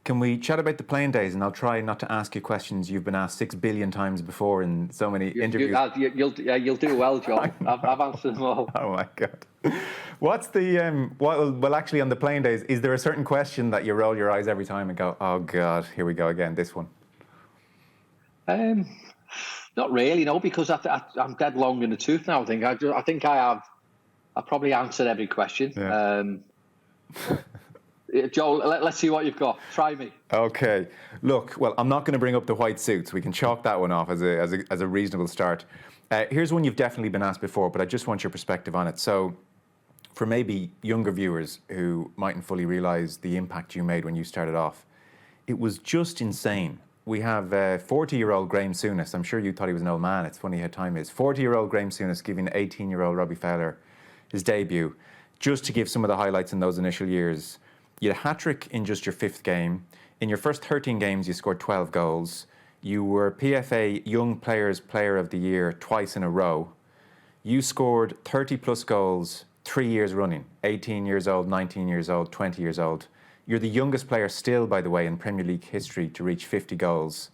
Can we chat about the playing days? And I'll try not to ask you questions you've been asked 6 billion times before in so many interviews. You'll do well, John. I've answered them all. Oh my God. What's the, well, actually on the playing days, is there a certain question that you roll your eyes every time and go, oh God, here we go again, this one? Not really, no, because I'm dead long in the tooth now. I think I probably answered every question. Yeah. Joe, let's see what you've got. Try me. Okay. Look, well, I'm not going to bring up the white suits. We can chalk that one off as a reasonable start. Here's one you've definitely been asked before, but I just want your perspective on it. So, for maybe younger viewers who mightn't fully realise the impact you made when you started off, it was just insane. We have 40-year-old Graham Souness. I'm sure you thought he was an old man. It's funny how time is. 40-year-old Graham Souness giving 18-year-old Robbie Fowler his debut. Just to give some of the highlights in those initial years, you had a hat-trick in just your 5th game. In your first 13 games, you scored 12 goals. You were PFA Young Players Player of the Year twice in a row. You scored 30-plus goals 3 years running, 18 years old, 19 years old, 20 years old. You're the youngest player still, by the way, in Premier League history to reach 50 goals.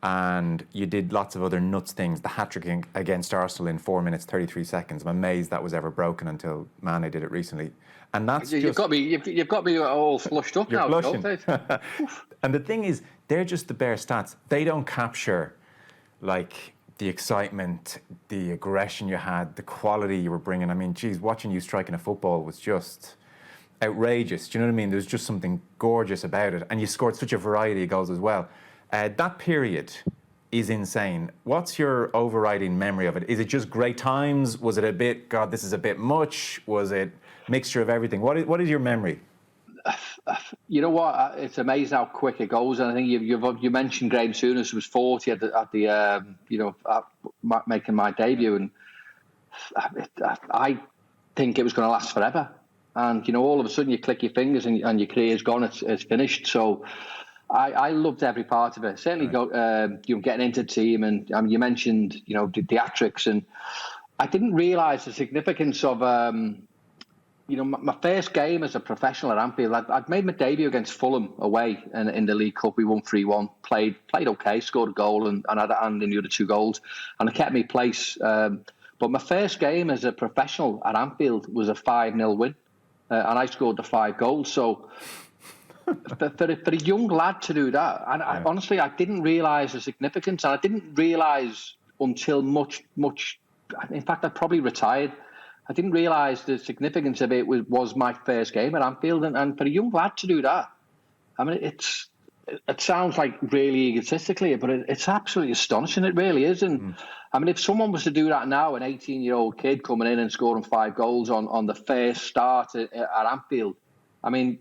And you did lots of other nuts things. The hat-trick against Arsenal in 4 minutes, 33 seconds. I'm amazed that was ever broken until Mane did it recently. And that's you've got me all flushed up now. You're blushing. And the thing is, they're just the bare stats. They don't capture, like, the excitement, the aggression you had, the quality you were bringing. I mean, geez, watching you striking a football was just outrageous. Do you know what I mean? There was just something gorgeous about it. And you scored such a variety of goals as well. That period is insane. What's your overriding memory of it? Is it just great times? Was it a bit, God, this is a bit much? Was it a mixture of everything? What is your memory? You know what? It's amazing how quick it goes. And I think you mentioned Graham Souness was 40 at making my debut, and I think it was going to last forever. And all of a sudden you click your fingers and your career's gone. It's finished. So I loved every part of it. Certainly, getting into the team, and you mentioned the theatrics, and I didn't realise the significance of my first game as a professional at Anfield. I'd made my debut against Fulham away in the League Cup. We won 3-1. Played okay. Scored a goal and had a hand in the other 2 goals, and it kept me place. But my first game as a professional at Anfield was a 5-0 win, and I scored the 5 goals. So. For a young lad to do that, and honestly, I didn't realise the significance, and I didn't realise until much. In fact, I probably retired. I didn't realise the significance of it was my first game at Anfield, and for a young lad to do that, I mean, it sounds like really egotistically, but it's absolutely astonishing. It really is, and I mean, if someone was to do that now, an 18-year-old kid coming in and scoring 5 goals on the first start at Anfield, I mean.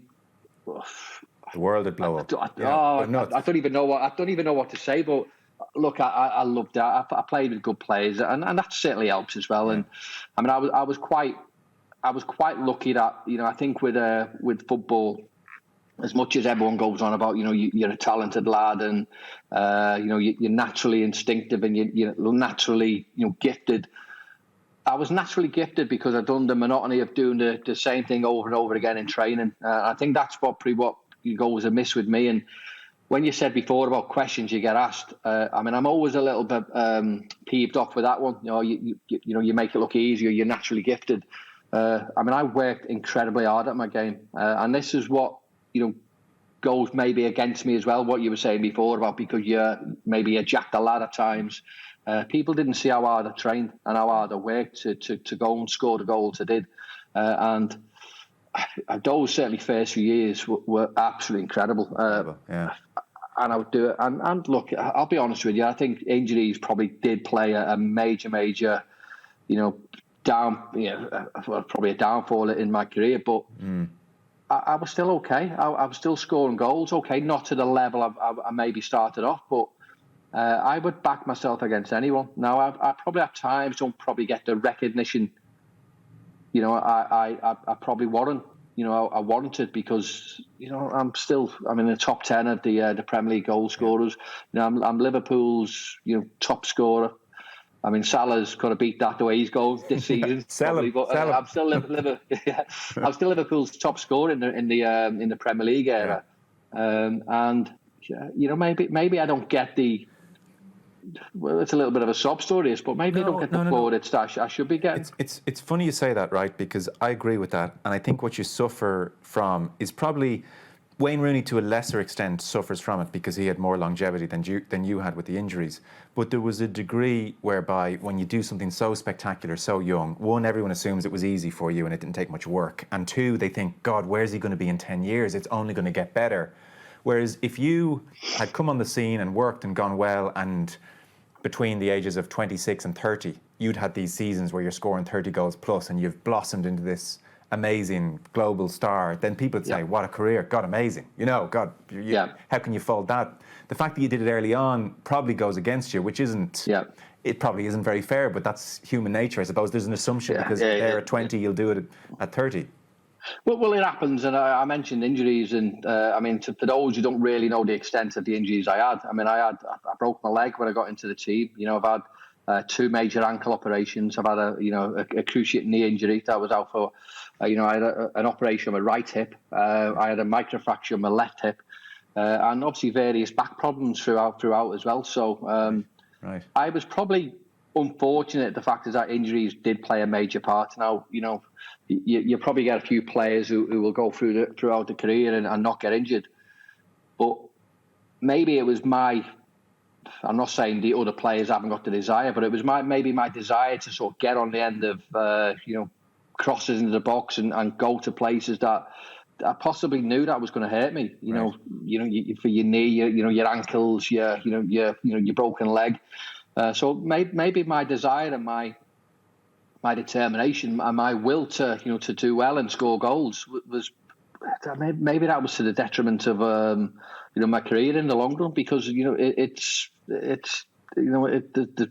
The world would blow up. I don't even know what to say. But look, I loved that. I played with good players, and that certainly helps as well. Yeah. And I mean, I was quite lucky that I think with football, as much as everyone goes on about you're a talented lad and you're naturally instinctive and you're naturally gifted. I was naturally gifted because I'd done the monotony of doing the same thing over and over again in training. I think that's what goes amiss with me. And when you said before about questions you get asked, I mean, I'm always a little bit peeved off with that one. You make it look easier. You're naturally gifted. I mean, I worked incredibly hard at my game, and this is what goes maybe against me as well. What you were saying before about because you're maybe a jack the lad at times. People didn't see how hard I trained and how hard I worked to go and score the goals I did. And those certainly first few years were absolutely incredible. Yeah. And I would do it. And look, I'll be honest with you, I think injuries probably did play a major, probably a downfall in my career. But I was still okay. I was still scoring goals, okay, not to the level I maybe started off, but I would back myself against anyone. Now, I probably at times don't probably get the recognition, I probably warrant. I warranted because, I'm in the top 10 of the Premier League goal scorers. I'm Liverpool's, top scorer. I mean, Salah's got to beat that the way he's going this season. I'm still Liverpool's top scorer in the Premier League era. And maybe I don't get the. Well, it's a little bit of a sob story, but maybe I don't get the plaudits that I should be getting. It's funny you say that, right? Because I agree with that, and I think what you suffer from is probably Wayne Rooney, to a lesser extent, suffers from it because he had more longevity than you had with the injuries. But there was a degree whereby when you do something so spectacular, so young, one, everyone assumes it was easy for you and it didn't take much work, and two, they think, God, where's he going to be in 10 years? It's only going to get better. Whereas if you had come on the scene and worked and gone well, and between the ages of 26 and 30, you'd had these seasons where you're scoring 30 goals plus and you've blossomed into this amazing global star, then people would say, what a career, God, amazing. God, how can you fold that? The fact that you did it early on probably goes against you, which isn't, it probably isn't very fair, but that's human nature, I suppose. There's an assumption because there at 20, you'll do it at 30. Well, it happens, and I mentioned injuries, and for those who don't really know the extent of the injuries I had, I broke my leg when I got into the team. I've had 2 major ankle operations. I've had a cruciate knee injury that I was out for. I had an operation on my right hip. I had a microfracture on my left hip, and obviously various back problems throughout as well. So I was probably unfortunate. The fact is that injuries did play a major part. Now, you probably get a few players who will go throughout the career and not get injured. But maybe it was I'm not saying the other players haven't got the desire, but it was maybe my desire to sort of get on the end of, crosses into the box and go to places that I possibly knew that was going to hurt me. For your knee, your ankles, your broken leg. So maybe my desire and my determination and my will to do well and score goals was maybe that was to the detriment of my career in the long run, because there's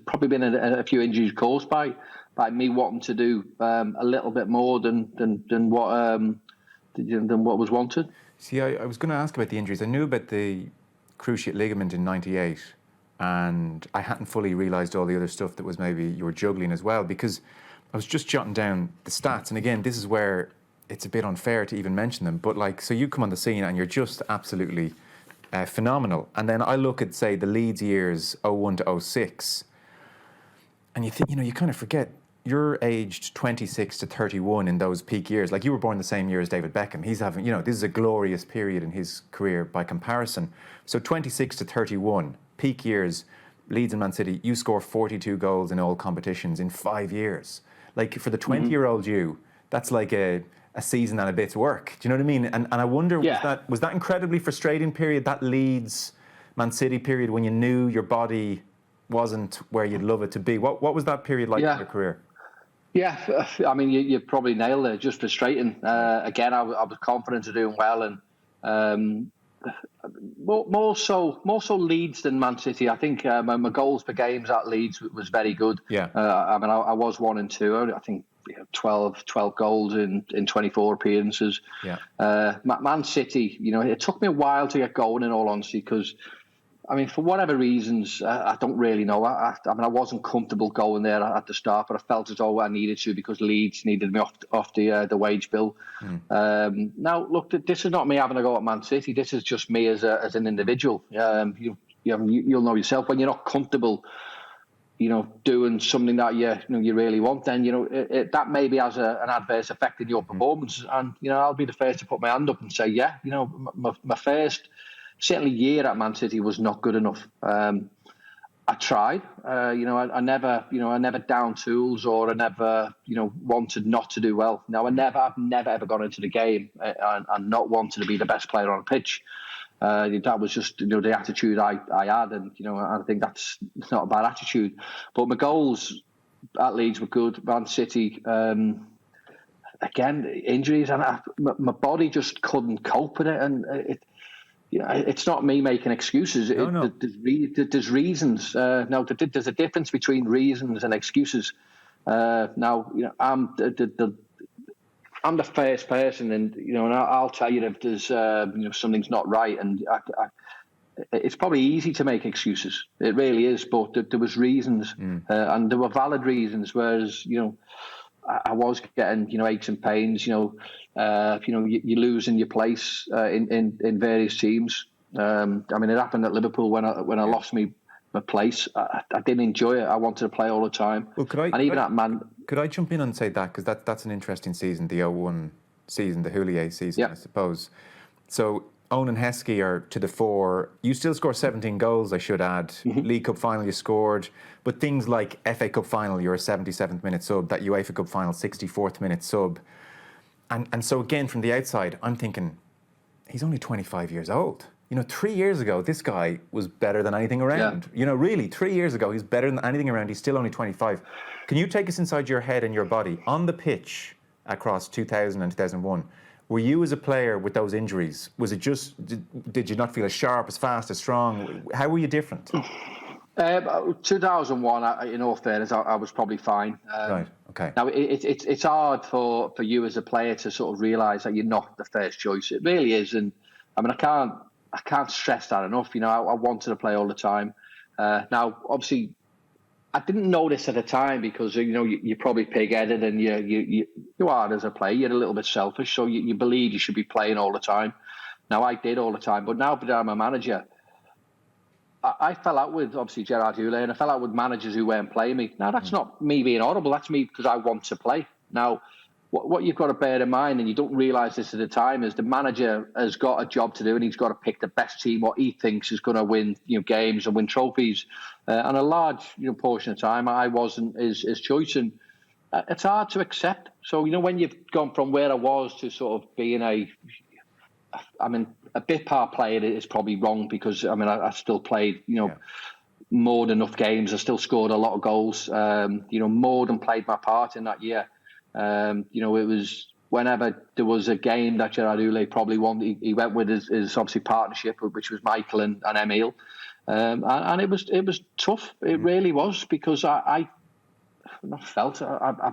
probably been a few injuries caused by me wanting to do a little bit more than what was wanted. See, I was going to ask about the injuries. I knew about the cruciate ligament in '98, and I hadn't fully realised all the other stuff that was maybe you were juggling as well, because I was just jotting down the stats, and again, this is where it's a bit unfair to even mention them, but so you come on the scene and you're just absolutely phenomenal. And then I look at, say, the Leeds years 01 to 06, and you think, you kind of forget, you're aged 26 to 31 in those peak years. Like, you were born the same year as David Beckham. He's having, this is a glorious period in his career by comparison. So 26 to 31, peak years, Leeds and Man City, you score 42 goals in all competitions in 5 years. Like, for the 20-year-old you, that's like a season and a bit's work. Do you know what I mean? And I wonder, was that incredibly frustrating period, that Leeds Man City period, when you knew your body wasn't where you'd love it to be? What was that period like in your career? Yeah, you probably nailed it. Just frustrating. Again, I was confident of doing well, and more so Leeds than Man City. I think my goals per games at Leeds was very good. Yeah. I was 1 and 2. I think 12 goals in 24 appearances. Yeah. Man City, it took me a while to get going, in all honesty, because for whatever reasons, I don't really know. I wasn't comfortable going there at the start, but I felt as though I needed to, because Leeds needed me off the wage bill. Now, look, this is not me having a go at Man City. This is just me as an individual. You'll know yourself, when you're not comfortable, doing something that you really want, then that maybe has an adverse effect in your performance. And I'll be the first to put my hand up and say, my first, certainly, year at Man City was not good enough. I tried. I never down tools, or I never wanted not to do well. Now, I've never ever gone into the game and not wanted to be the best player on a pitch. That was just the attitude I had, and I think that's not a bad attitude. But my goals at Leeds were good. Man City, again, injuries, and my body just couldn't cope with it, and it's not me making excuses. No. There's reasons. Now, there's a difference between reasons and excuses. Now, I'm the first person, and I'll tell you if there's something's not right, and it's probably easy to make excuses. It really is, but there was reasons, and there were valid reasons. Whereas I was getting, aches and pains. You're losing your place in various teams. It happened at Liverpool when I lost my place. I didn't enjoy it. I wanted to play all the time. Well, could I jump in and say that, because that's an interesting season, the 01 season, the Houllier season, I suppose. So Owen and Heskey are to the fore. You still score 17 goals, I should add. League Cup final you scored. But things like FA Cup final, you're a 77th minute sub. That UEFA Cup final, 64th minute sub. And so again, from the outside, I'm thinking, he's only 25 years old. 3 years ago, this guy was better than anything around. Really, 3 years ago, he's better than anything around. He's still only 25. Can you take us inside your head and your body? On the pitch across 2000 and 2001, were you as a player with those injuries, was it just, did you not feel as sharp, as fast, as strong? How were you different? 2001, in all fairness, I was probably fine. Right, okay. Now, it's hard for you as a player to sort of realise that you're not the first choice. It really is. And I can't stress that enough. I wanted to play all the time. Now, obviously, I didn't notice at the time because you're probably pig-headed and you are as a player. You're a little bit selfish, so you believe you should be playing all the time. Now, I did all the time, but now that I'm a manager, I fell out with obviously Gerard Houllier, and I fell out with managers who weren't playing me. Now, that's not me being horrible. That's me because I want to play. Now, what you've got to bear in mind, and you don't realise this at the time, is the manager has got a job to do, and he's got to pick the best team, what he thinks is going to win games and win trophies. And a large portion of time, I wasn't his choice, and it's hard to accept. So when you've gone from where I was to sort of being a bit part player is probably wrong because I still played more than enough games. I still scored a lot of goals. More than played my part in that year. It was whenever there was a game that Gerard Houllier probably won, he went with his obviously partnership, which was Michael and Emile, and it was tough. It really was because I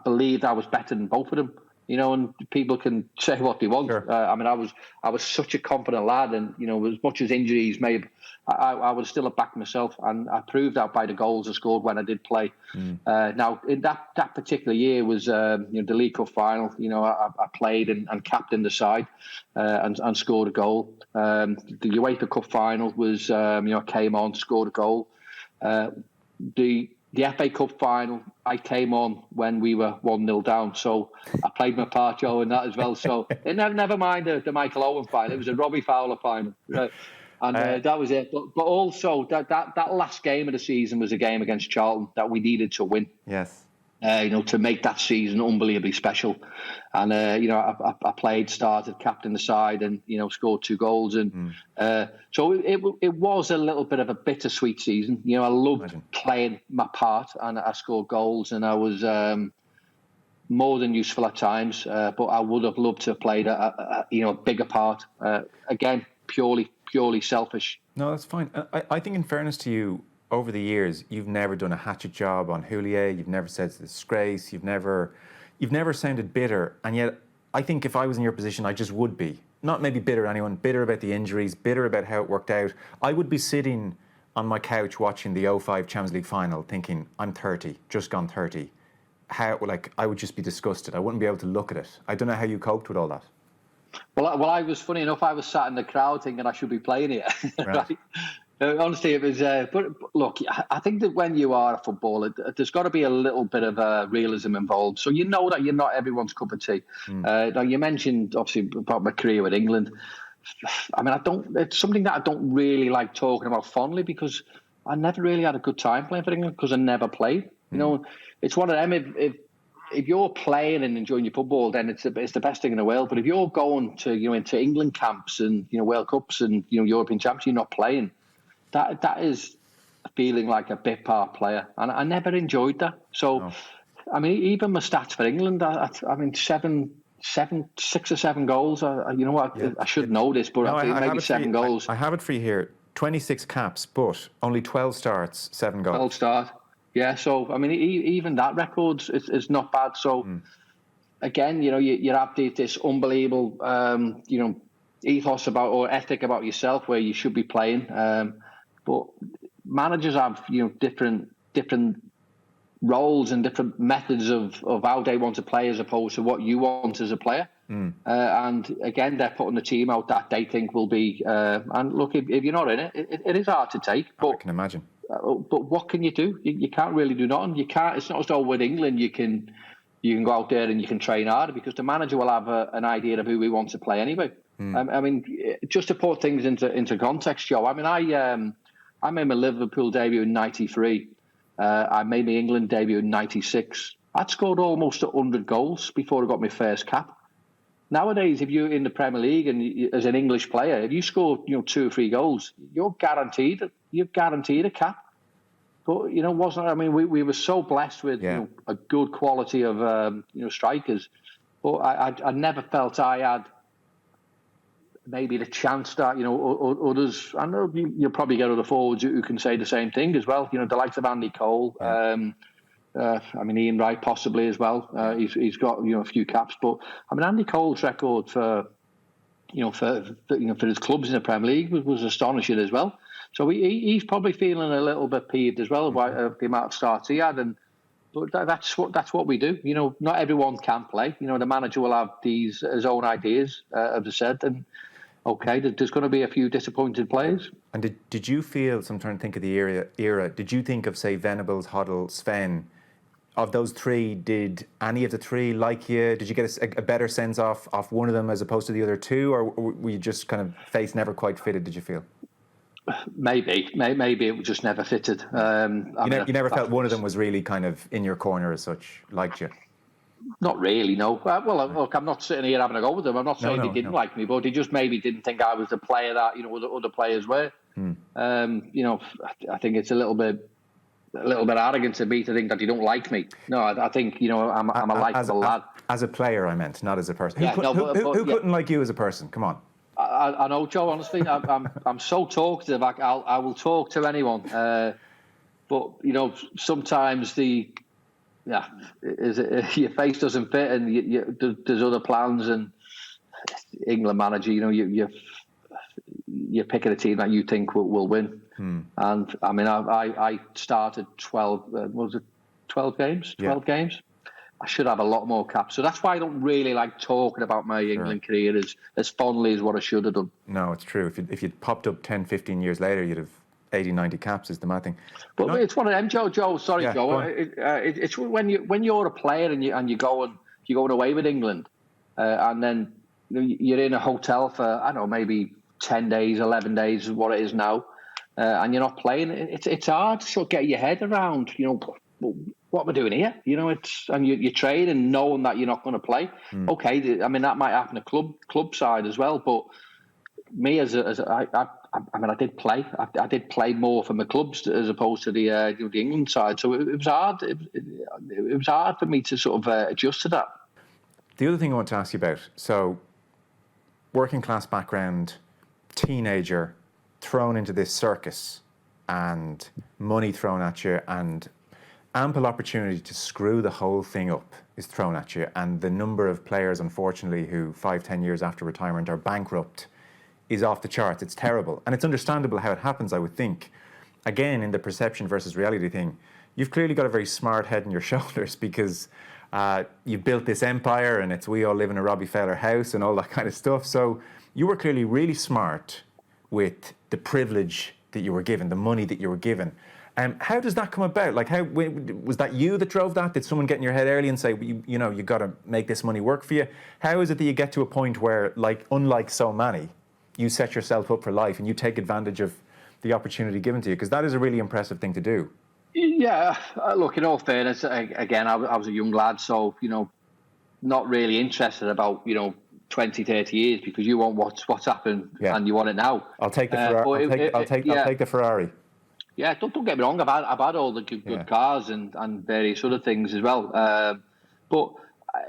believed I was better than both of them. And people can say what they want. Sure. I was such a confident lad, and as much as injuries may have, I was still a back myself, and I proved that by the goals I scored when I did play. Now, in that particular year was the League Cup final. I played and captained the side and scored a goal. The UEFA Cup final was I came on, scored a goal. The FA Cup final, I came on when we were 1-0 down, so I played my part, Joe, in that as well. So never mind the Michael Owen final; it was a Robbie Fowler final, right? And that was it. But also that last game of the season was a game against Charlton that we needed to win. Yes. To make that season unbelievably special. And, I played, started, captained the side and, scored 2 goals. And so it was a little bit of a bittersweet season. I loved playing my part and I scored goals and I was more than useful at times. But I would have loved to have played a bigger part. Again, purely selfish. No, that's fine. I think in fairness to you, over the years, you've never done a hatchet job on Houllier. You've never said it's a disgrace. You've never sounded bitter. And yet, I think if I was in your position, I just would be. Not maybe bitter at anyone, bitter about the injuries, bitter about how it worked out. I would be sitting on my couch watching the 05 Champions League final thinking, I'm 30, just gone 30. I would just be disgusted. I wouldn't be able to look at it. I don't know how you coped with all that. Well, I was funny enough. I was sat in the crowd thinking I should be playing it. Right? Honestly, it was. But look, I think that when you are a footballer, there's got to be a little bit of realism involved. So you know that you're not everyone's cup of tea. Now you mentioned obviously about my career with England. It's something that I don't really like talking about fondly because I never really had a good time playing for England because I never played. It's one of them. If you're playing and enjoying your football, then it's the best thing in the world. But if you're going to into England camps and World Cups and European Championships, you're not playing. That is feeling like a bit part player, and I never enjoyed that. So, even my stats for England, 6 or 7 goals. I should know this, but I think maybe 7 goals. I have it for you here: 26 caps, but only 12 starts, 7 goals. 12 starts. Yeah, so even that record is not bad. So again, you have this unbelievable, ethos about or ethic about yourself where you should be playing. But managers have different roles and different methods of how they want to play as opposed to what you want as a player. And again, they're putting the team out that they think will be. And look, if you're not in it, it is hard to take. But I can imagine. But what can you do? You can't really do nothing. You can't. It's not as though with England you can go out there and you can train harder because the manager will have an idea of who he wants to play anyway. I mean, just to put things into context, Joe. I mean, I made my Liverpool debut in '93. I made my England debut in '96. I'd scored almost 100 goals before I got my first cap. Nowadays, if you're in the Premier League and as an English player, if you score 2 or 3 goals, you're guaranteed a cap. But wasn't. I mean, we were so blessed with a good quality of strikers. But I never felt I had maybe the chance that others. I know you'll probably get other forwards who can say the same thing as well. The likes of Andy Cole. I mean, Ian Wright possibly as well. He's got a few caps, but I mean, Andy Cole's record for his clubs in the Premier League was astonishing as well. So he's probably feeling a little bit peeved as well by the amount of starts he had. But that's what we do. Not everyone can play. The manager will have his own ideas, as I said, and okay, there's going to be a few disappointed players. And did you feel? So I'm trying to think of the era. Did you think of, say, Venables, Hoddle, Sven? Of those three, did any of the three like you? Did you get a better sense off one of them as opposed to the other two, or were you just kind of face never quite fitted? Did you feel? Maybe it just never fitted. You never felt one of them was really kind of in your corner as such, liked you? Not really, no. Well, look, I'm not sitting here having a go with them. I'm not saying they didn't like me, but they just maybe didn't think I was the player that other players were. I think it's a little bit arrogant of me to think that you don't like me. No, I think I'm a likable lad. As a player, I meant, not as a person. Who couldn't like you as a person? Come on. I know, Joe. Honestly, I'm so talkative. I will talk to anyone. But sometimes your face doesn't fit, and there's other plans. And England manager, you're picking a team that you think will win. And I mean, I started 12 games? 12 games. I should have a lot more caps. So that's why I don't really like talking about my England career as fondly as what I should have done. No, it's true. If you'd popped up 10, 15 years later, you'd have 80, 90 caps is the mad thing. But it's one of them, Joe. Sorry, yeah, Joe. It's when you're a player and you're going away with England, and then you're in a hotel for, I don't know, maybe 10 days, 11 days is what it is now, and you're not playing. It's hard to sort of get your head around, what we're doing here. And you train and knowing that you're not going to play. Okay, I mean, that might happen at club side as well, but me I did play. I did play more for my clubs as opposed to the England side. So it was hard. It was hard for me to sort of adjust to that. The other thing I want to ask you about, so working class background, teenager, thrown into this circus and money thrown at you and ample opportunity to screw the whole thing up is thrown at you, and the number of players, unfortunately, who 5-10 years after retirement are bankrupt is off the charts. It's terrible, and it's understandable how it happens, I would think. Again, in the perception versus reality thing, you've clearly got a very smart head on your shoulders because you've built this empire and it's we all live in a Robbie Fowler house and all that kind of stuff. So you were clearly really smart with the privilege that you were given, the money that you were given. How does that come about? Like, was that you that drove that? Did someone get in your head early and say, you got to make this money work for you? How is it that you get to a point where, like, unlike so many, you set yourself up for life and you take advantage of the opportunity given to you? Because that is a really impressive thing to do. Yeah, look, in all fairness, again, I was a young lad, so, not really interested about, 20, 30 years because you want what's happened and you want it now. I'll take the Ferrari. I'll take the Ferrari. Yeah, don't get me wrong. I've had all the good cars and various other things as well. But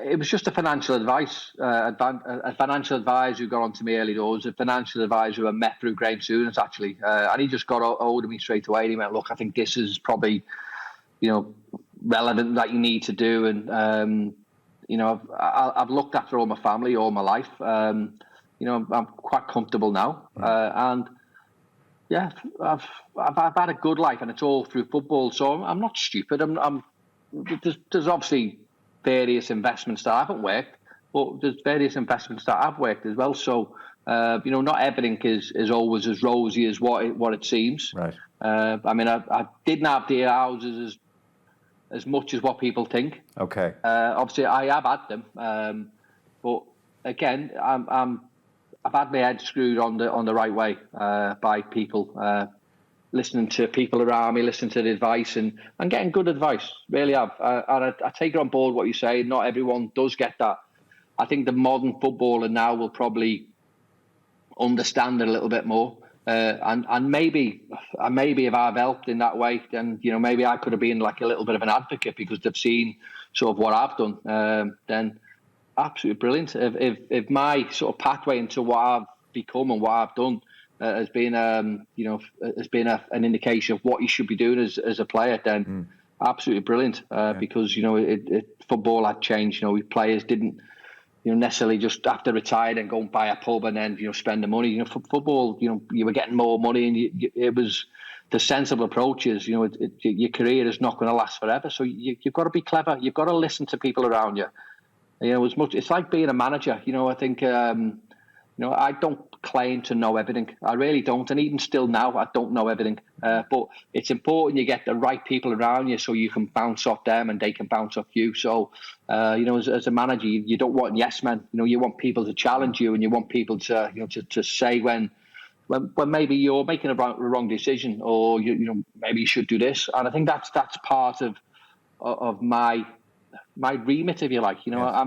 it was just a financial advice. A financial advisor who got onto me early doors. A financial advisor who I met through Graham Souness actually, and he just got hold of me straight away. And he went, "Look, I think this is probably, relevant that you need to do." And I've looked after all my family all my life. I'm quite comfortable now, and. Yeah, I've had a good life, and it's all through football. So I'm not stupid. I'm there's obviously various investments that haven't worked, but there's various investments that have worked as well. So, not everything is always as rosy as what it seems. Right. I didn't have the houses as much as what people think. Okay. Obviously, I have had them, but again, I've had my head screwed on the right way by people, listening to people around me, listening to the advice, and getting good advice. Really have. And I take it on board what you say. Not everyone does get that. I think the modern footballer now will probably understand it a little bit more. And maybe if I've helped in that way, then maybe I could have been like a little bit of an advocate because they've seen sort of what I've done. Then absolutely brilliant. If my sort of pathway into what I've become and what I've done has been an indication of what you should be doing as a player, then absolutely brilliant. Because football had changed. Players didn't necessarily just after retired and go and buy a pub and then spend the money. Football, you were getting more money, and it was the sensible approach is your career is not going to last forever. So you've got to be clever. You've got to listen to people around you. It's like being a manager. I think I don't claim to know everything. I really don't, and even still now, I don't know everything. But it's important you get the right people around you so you can bounce off them and they can bounce off you. So, as a manager, you don't want yes men. You want people to challenge you, and you want people to to say when maybe you're making a wrong decision, or maybe you should do this. And I think that's part of my remit, if you like. Yes.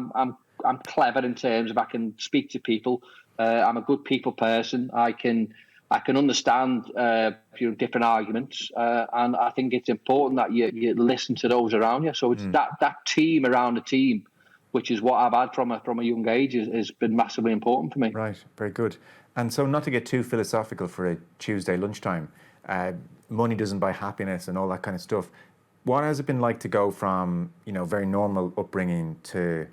I'm clever in terms of I can speak to people. I'm a good people person. I can understand different arguments, and I think it's important that you listen to those around you. So it's that team around the team, which is what I've had from a young age, has been massively important for me. Right, very good. And so, not to get too philosophical for a Tuesday lunchtime, money doesn't buy happiness and all that kind of stuff. What has it been like to go from very normal upbringing to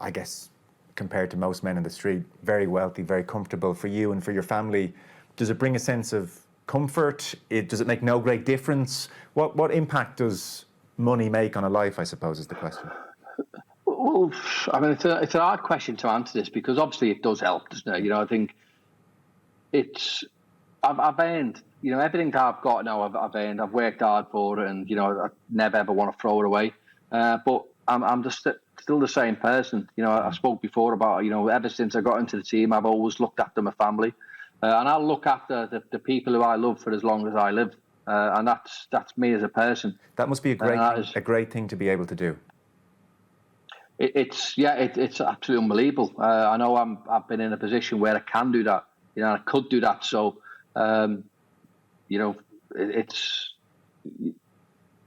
I guess, compared to most men in the street, very wealthy, very comfortable for you and for your family? Does it bring a sense of comfort? Does it make no great difference? What impact does money make on a life, I suppose, is the question. Well, it's an hard question to answer this, because obviously it does help, doesn't it? I think I've earned, everything that I've got now, I've earned. I've worked hard for it, and I never ever want to throw it away. But I'm just still the same person. I spoke before about, ever since I got into the team, I've always looked after my family, and I'll look after the people who I love for as long as I live, and that's me as a person. That must be a great thing to be able to do. It's absolutely unbelievable. I know I've been in a position where I can do that. I could do that. So, it's.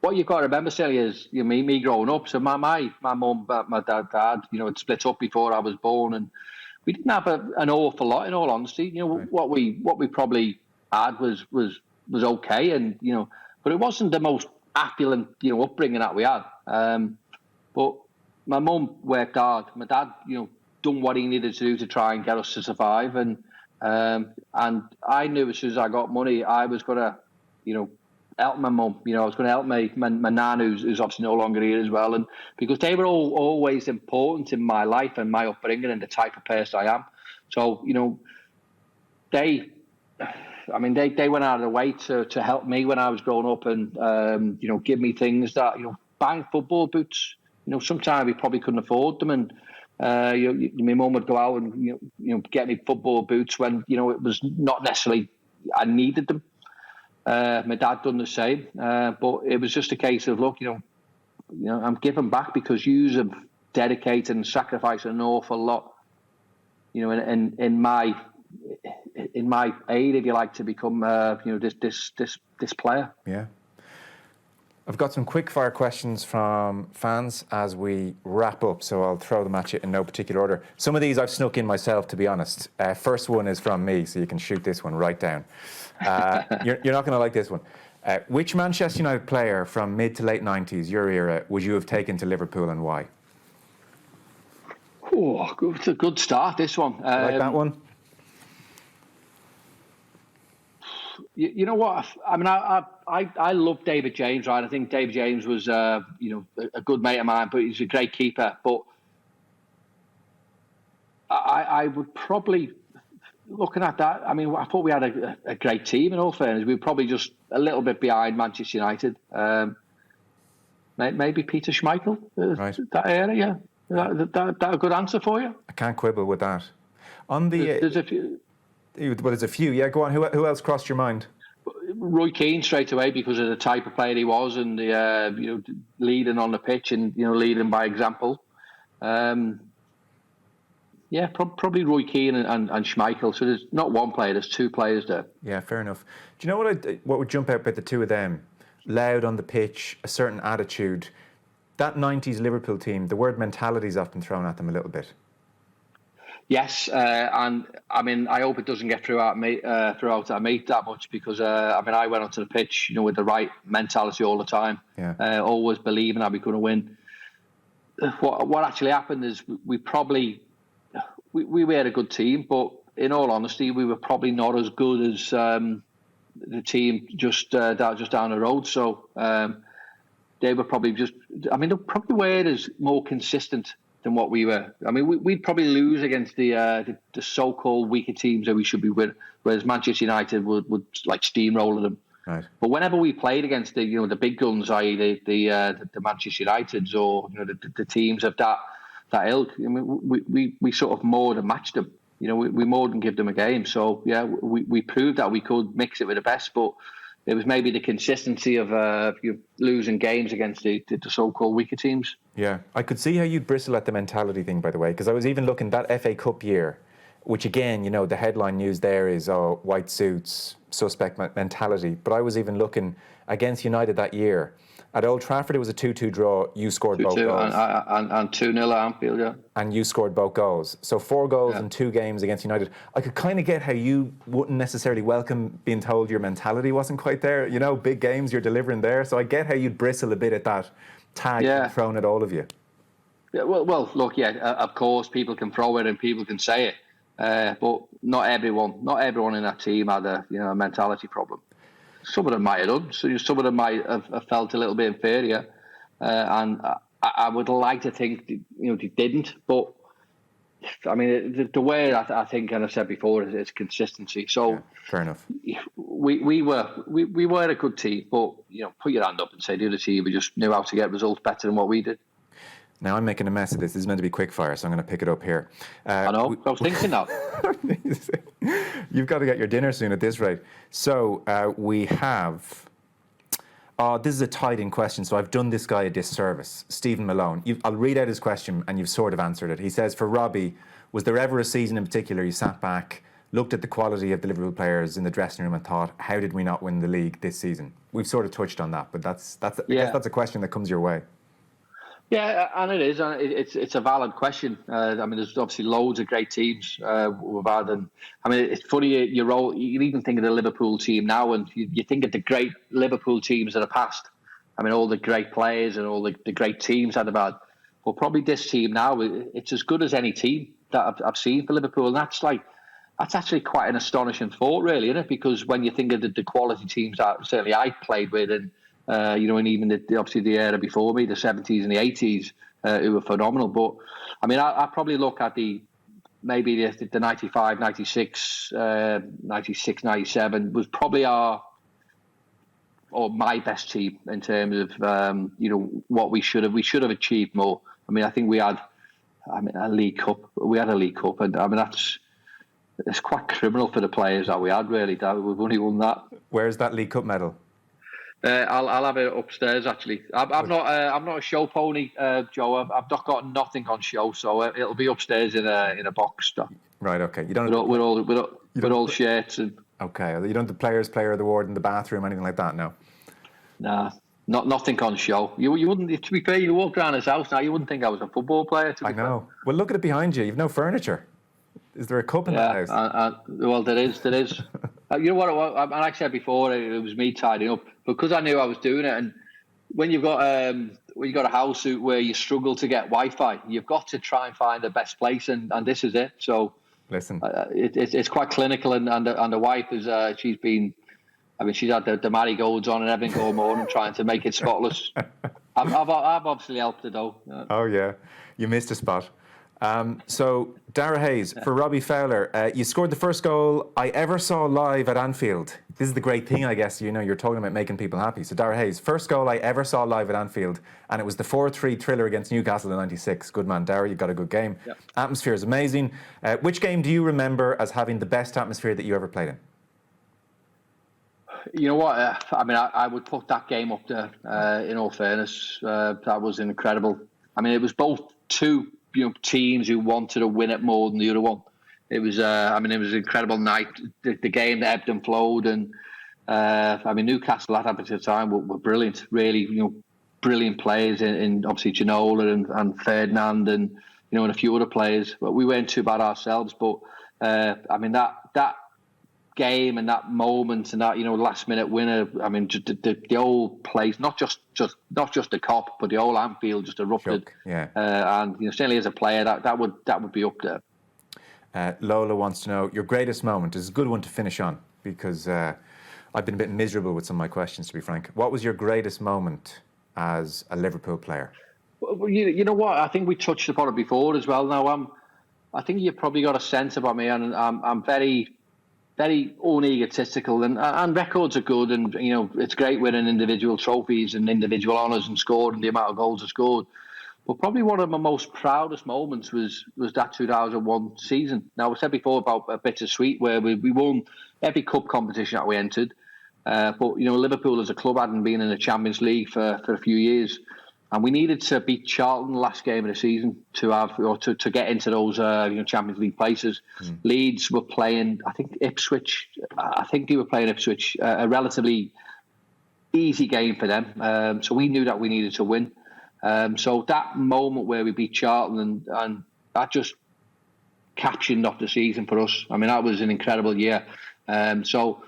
What you've got to remember, Sally, is me growing up. So my mum, my dad, it split up before I was born, and we didn't have an awful lot, in all honesty. Right. What we probably had was okay, and but it wasn't the most affluent upbringing that we had. But my mum worked hard. My dad done what he needed to do to try and get us to survive, and I knew as soon as I got money, I was gonna help my mum. I was going to help my nan, who's obviously no longer here as well, and because they were always important in my life and my upbringing and the type of person I am. So they went out of their way to help me when I was growing up, and give me things that buying football boots. Sometimes we probably couldn't afford them, and my mum would go out and get me football boots when it was not necessarily I needed them. My dad done the same, but it was just a case of, look, I'm giving back because you have dedicated and sacrificed an awful lot, in my aid, if you like, to become, this player. Yeah. I've got some quick fire questions from fans as we wrap up, so I'll throw them at you in no particular order. Some of these I've snuck in myself, to be honest. First one is from me, so you can shoot this one right down. You're not going to like this one. Which Manchester United player from mid to late 90s, your era, would you have taken to Liverpool, and why? Oh, it's a good start, this one. Like that one? You know what? I mean, I love David James, right? I think David James was, a good mate of mine, but he's a great keeper. But I would probably, looking at that, I mean, I thought we had a great team in all fairness. We were probably just a little bit behind Manchester United. Maybe Peter Schmeichel, right. that area, yeah. That a good answer for you? I can't quibble with that. On the There's a few. Well, there's a few. Yeah, go on. Who else crossed your mind? Roy Keane straight away, because of the type of player he was, and the leading on the pitch and leading by example. Yeah, probably Roy Keane and Schmeichel. So there's not one player, there's two players there. Yeah, fair enough. Do you know what would jump out about the two of them? Loud on the pitch, a certain attitude. That 90s Liverpool team, the word mentality is often thrown at them a little bit. Yes, and I mean, I hope it doesn't get throughout our meet that much, because I went onto the pitch, with the right mentality all the time. Yeah. Always believing that we could win. What actually happened is we had a good team, but in all honesty, we were probably not as good as the team just down the road. So they were probably they probably were as more consistent than what we were. I mean, we'd probably lose against the so-called weaker teams that we should be with, whereas Manchester United would like steamroller them. Right. But whenever we played against the big guns, i.e. the Manchester Uniteds or the teams of that ilk, I mean, we sort of more than matched them. We more than give them a game. So yeah, we proved that we could mix it with the best, but it was maybe the consistency of losing games against the so-called weaker teams. Yeah, I could see how you'd bristle at the mentality thing, by the way, because I was even looking that FA Cup year, which again, the headline news there is white suits, suspect mentality. But I was even looking against United that year. At Old Trafford, it was a 2-2 draw. You scored both goals. And 2-0 at Anfield, yeah. And you scored both goals. So 4 goals in 2 games against United. I could kind of get how you wouldn't necessarily welcome being told your mentality wasn't quite there. Big games you're delivering there. So I get how you'd bristle a bit at that tag thrown at all of you. Yeah, well, look, of course, people can throw it and people can say it. But not everyone in that team had a mentality problem. Some of them might have done. So some of them might have felt a little bit inferior, and I would like to think they didn't. But I mean, the way I think, and I've said before, is consistency. So fair enough. We were a good team, but put your hand up and say the other team we just knew how to get results better than what we did. Now I'm making a mess of this. This is meant to be quick fire, so I'm going to pick it up here. I know. I was thinking that. You've got to get your dinner soon at this rate. So we have... this is a tied-in question, so I've done this guy a disservice. Stephen Malone. I'll read out his question, and you've sort of answered it. He says, for Robbie, was there ever a season in particular you sat back, looked at the quality of the Liverpool players in the dressing room and thought, how did we not win the league this season? We've sort of touched on that, but I guess that's a question that comes your way. Yeah, and it is. It's a valid question. I mean, there's obviously loads of great teams we've had, and I mean, it's funny. You even think of the Liverpool team now, and you think of the great Liverpool teams of the past. I mean, all the great players and all the great teams that they've had. But probably this team now, it's as good as any team that I've seen for Liverpool, and that's actually quite an astonishing thought, really, isn't it? Because when you think of the quality teams that certainly I played with, and and even obviously the era before me, the 70s and the 80s, who were phenomenal. But I mean, I probably look at the 95, 96, 96, 97 was probably my best team in terms of what we should have achieved more. I mean, I think we had a League Cup. We had a League Cup, and I mean it's quite criminal for the players that we had, really. That we've only won that. Where's that League Cup medal? I'll have it upstairs. Actually, I'm not a show pony, Joe. I've not got nothing on show, so it'll be upstairs in a box. Right. Okay. You don't with all shirts and. Okay. You don't have the Players' Player Award in the bathroom, anything like that, no. Nah, nothing on show. You wouldn't. To be fair, you walk around his house now, you wouldn't think I was a football player. I know. Well, look at it behind you. You've no furniture. Is there a cup in that house? Well, there is. You know what? Like I said before, it was me tidying up because I knew I was doing it. And when you've got a house where you struggle to get Wi-Fi, you've got to try and find the best place, and this is it. So listen, it's quite clinical, and the wife is she's been I mean, she's had the marigolds on and everything all morning trying to make it spotless. I've obviously helped her though. Oh yeah, you missed a spot. So Dara Hayes, for Robbie Fowler, you scored the first goal I ever saw live at Anfield. This is the great thing, I guess, you're talking about making people happy. So Dara Hayes, first goal I ever saw live at Anfield, and it was the 4-3 thriller against Newcastle in '96. Good man, Dara, you got a good game. Yep. Atmosphere is amazing. Which game do you remember as having the best atmosphere that you ever played in? You know what? I would put that game up there. In all fairness, that was incredible. I mean, it was both two teams who wanted to win it more than the other one. It was, it was an incredible night. The game that ebbed and flowed, and Newcastle at the time were brilliant. Really, brilliant players in obviously Ginola and Ferdinand, and and a few other players. But we weren't too bad ourselves. But that game and that moment and that last minute winner. I mean, the whole place, not just the Kop, but the whole Anfield just erupted. Shook, yeah. And certainly as a player, that would be up there. Lola wants to know your greatest moment. Is a good one to finish on because I've been a bit miserable with some of my questions, to be frank. What was your greatest moment as a Liverpool player? Well, you know what? I think we touched upon it before as well. Now, I think you've probably got a sense about me, and I'm very, very unegotistical, and records are good, and it's great winning individual trophies and individual honours and scored and the amount of goals I scored. But probably one of my most proudest moments was that 2001 season. Now, I said before about a bittersweet where we won every cup competition that we entered, but Liverpool as a club hadn't been in the Champions League for a few years. And we needed to beat Charlton last game of the season to get into those Champions League places. Leeds were playing, I think Ipswich. I think they were playing Ipswich, a relatively easy game for them. So we knew that we needed to win. So that moment where we beat Charlton and that just captioned off the season for us. I mean, that was an incredible year. So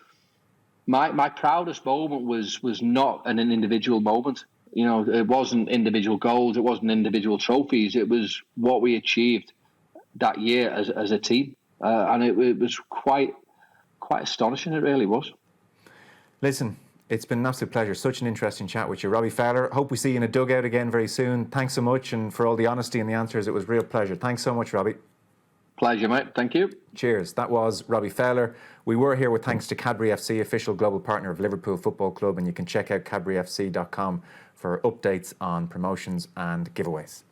my proudest moment was not an individual moment. It wasn't individual goals, it wasn't individual trophies. It was what we achieved that year as a team, and it was quite astonishing. It really was. Listen, it's been an absolute pleasure. Such an interesting chat with you, Robbie Fowler. Hope we see you in a dugout again very soon. Thanks so much, and for all the honesty and the answers, it was a real pleasure. Thanks so much, Robbie. Pleasure, mate. Thank you. Cheers. That was Robbie Fowler. We were here with thanks to Cadbury FC, official global partner of Liverpool Football Club, and you can check out cadburyfc.com for updates on promotions and giveaways.